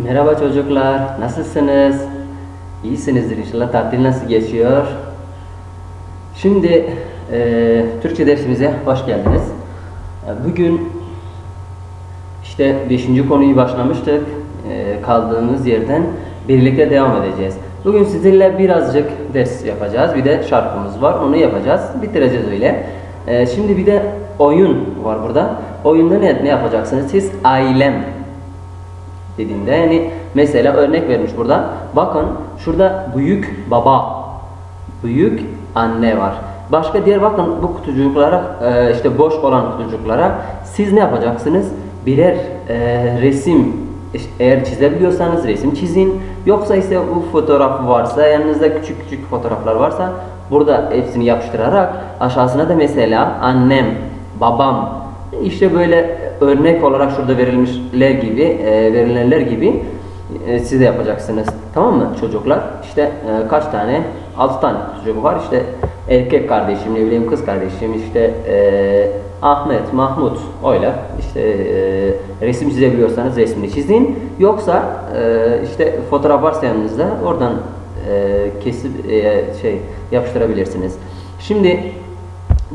Merhaba çocuklar, nasılsınız? İyisinizdir inşallah. Tatil nasıl geçiyor? Şimdi Türkçe dersimize hoş geldiniz. Bugün işte 5. konuyu başlamıştık. Kaldığımız yerden birlikte devam edeceğiz. Bugün sizinle birazcık ders yapacağız. Bir de şarkımız var, onu yapacağız. Bitireceğiz öyle. Şimdi bir de oyun var burada. Oyunda ne yapacaksınız? Siz ailem dediğinde, yani mesela örnek vermiş burada. Bakın şurada büyük baba, büyük anne var. Başka diğer, bakın bu kutucuklara, işte boş olan kutucuklara siz ne yapacaksınız? Birer resim, eğer çizebiliyorsanız resim çizin. Yoksa ise bu fotoğraf varsa, yanınızda küçük küçük fotoğraflar varsa burada hepsini yapıştırarak aşağısına da mesela annem, babam, işte böyle örnek olarak şurada verilenler gibi siz de yapacaksınız. Tamam mı çocuklar? İşte kaç tane? 6 tane çocuk var. İşte erkek kardeşim, ne bileyim kız kardeşim, işte Ahmet, Mahmut, öyle. İşte resim çizebiliyorsanız resmini çizin. Yoksa işte fotoğraf varsa yanınızda oradan kesip yapıştırabilirsiniz. Şimdi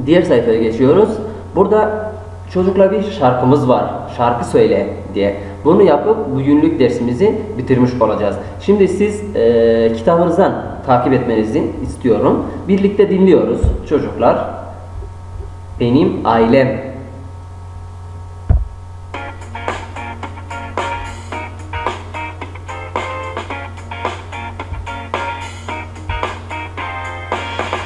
diğer sayfaya geçiyoruz. Burada çocukla bir şarkımız var. Şarkı söyle diye. Bunu yapıp bugünlük dersimizi bitirmiş olacağız. Şimdi siz kitabınızdan takip etmenizi istiyorum. Birlikte dinliyoruz çocuklar. Benim ailem.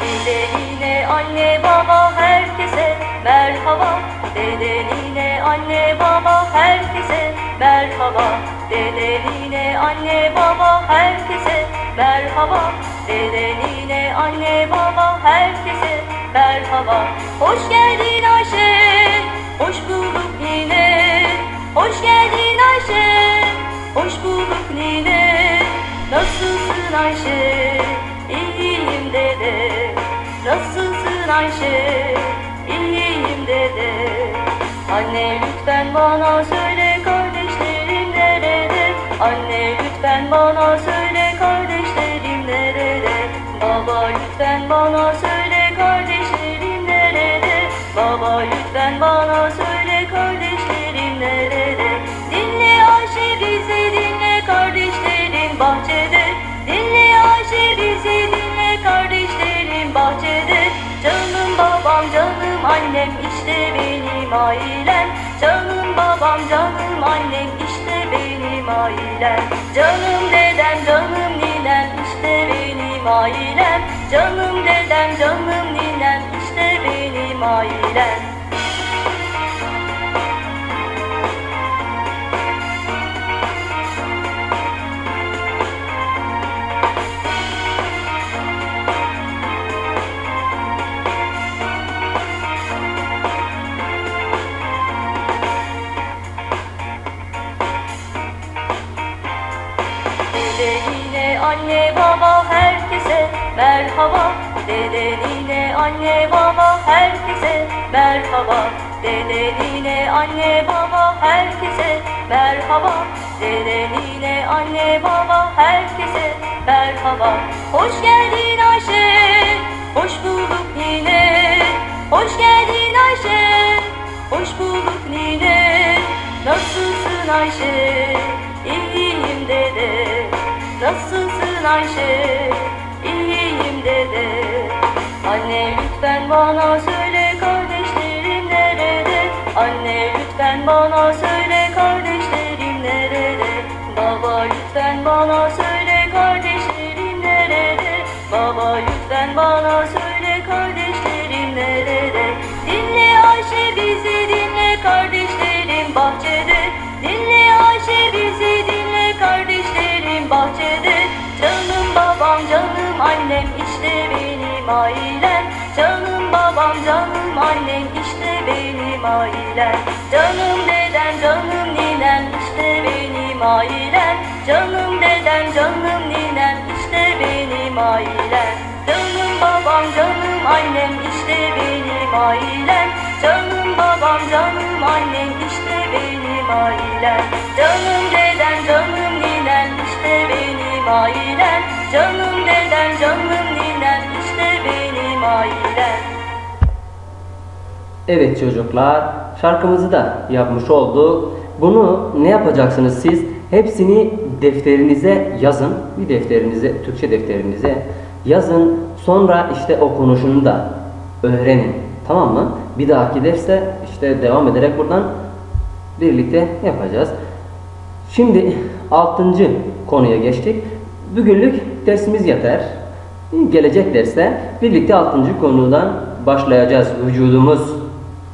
Dedeline, anne, baba, herkese merhaba. Dedeline, anne, baba, herkese merhaba. Dedeline, anne, baba, herkese merhaba. Dedeline, anne, baba, herkese merhaba. Hoş geldin Ayşe, hoş bulduk Nine. Hoş geldin Ayşe, hoş bulduk Nine. Nasılsın Ayşe? İyiyim dede. Nasılsın Ayşe? İyiyim dede. Anne lütfen bana söyle, kardeşlerim nerede? Anne lütfen bana söyle, kardeşlerim nerede? Baba lütfen bana söyle, kardeşlerim nerede? Baba lütfen bana söyle, kardeşlerim nerede? Dinle Ayşe bizi dinle, kardeşlerim bahçede. Dinle Ayşe bizi dinle, kardeşlerim bahçede. Canım babam, canım annem, işte benim ailem. Canım babam, canım annem, işte benim ailem. Canım dedem, canım ninem, işte benim ailem. Canım dedem, canım ninem, işte benim ailem. Dedeline, anne, baba, herkese merhaba. Dedeline, anne, baba, herkese merhaba. Dedeline, anne, baba, herkese merhaba. Dedeline, anne, baba, herkese merhaba. Hoş geldin Ayşe, hoş bulduk Nine. Hoş geldin Ayşe, hoş bulduk Nine. Nasılsın Ayşe? İyiyim dede. Nasılsın Ayşe? İyiyim dede. Anne lütfen bana söyle, kardeşlerim nerede? Anne lütfen bana söyle, kardeşlerim nerede? Baba lütfen bana söyle, kardeşlerim nerede? Baba lütfen bana söyle, kardeşlerim nerede? Dinle Ayşe bizi dinle, kardeşlerim bahçede. Dinle Ayşe bizi dinle, kardeşlerim bahçede. Canım babam, canım annem, işte benim ailem. Canım babam, canım annem, işte benim ailem. Canım dedem, canım ninem, işte benim ailem. Canım dedem, canım ninem, işte benim ailem. Canım babam, canım annem, işte benim ailem. Canım babam, canım annem, işte benim ailem. Canım dedem, canım ninem. ailem. Canım dedem, canım ninem, işte benim ailem. Evet çocuklar, şarkımızı da yapmış olduk. Bunu ne yapacaksınız siz? Hepsini defterinize yazın. Bir defterinize, Türkçe defterinize yazın. Sonra işte okunuşunu da öğrenin. Tamam mı? Bir dahaki derste işte devam ederek buradan birlikte yapacağız. Şimdi 6. konuya geçtik. Bugünlük dersimiz yeter. Gelecek derste birlikte 6. konudan başlayacağız. Vücudumuz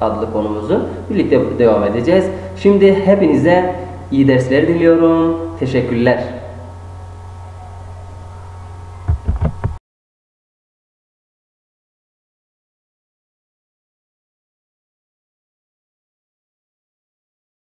adlı konumuzu birlikte devam edeceğiz. Şimdi hepinize iyi dersler diliyorum. Teşekkürler.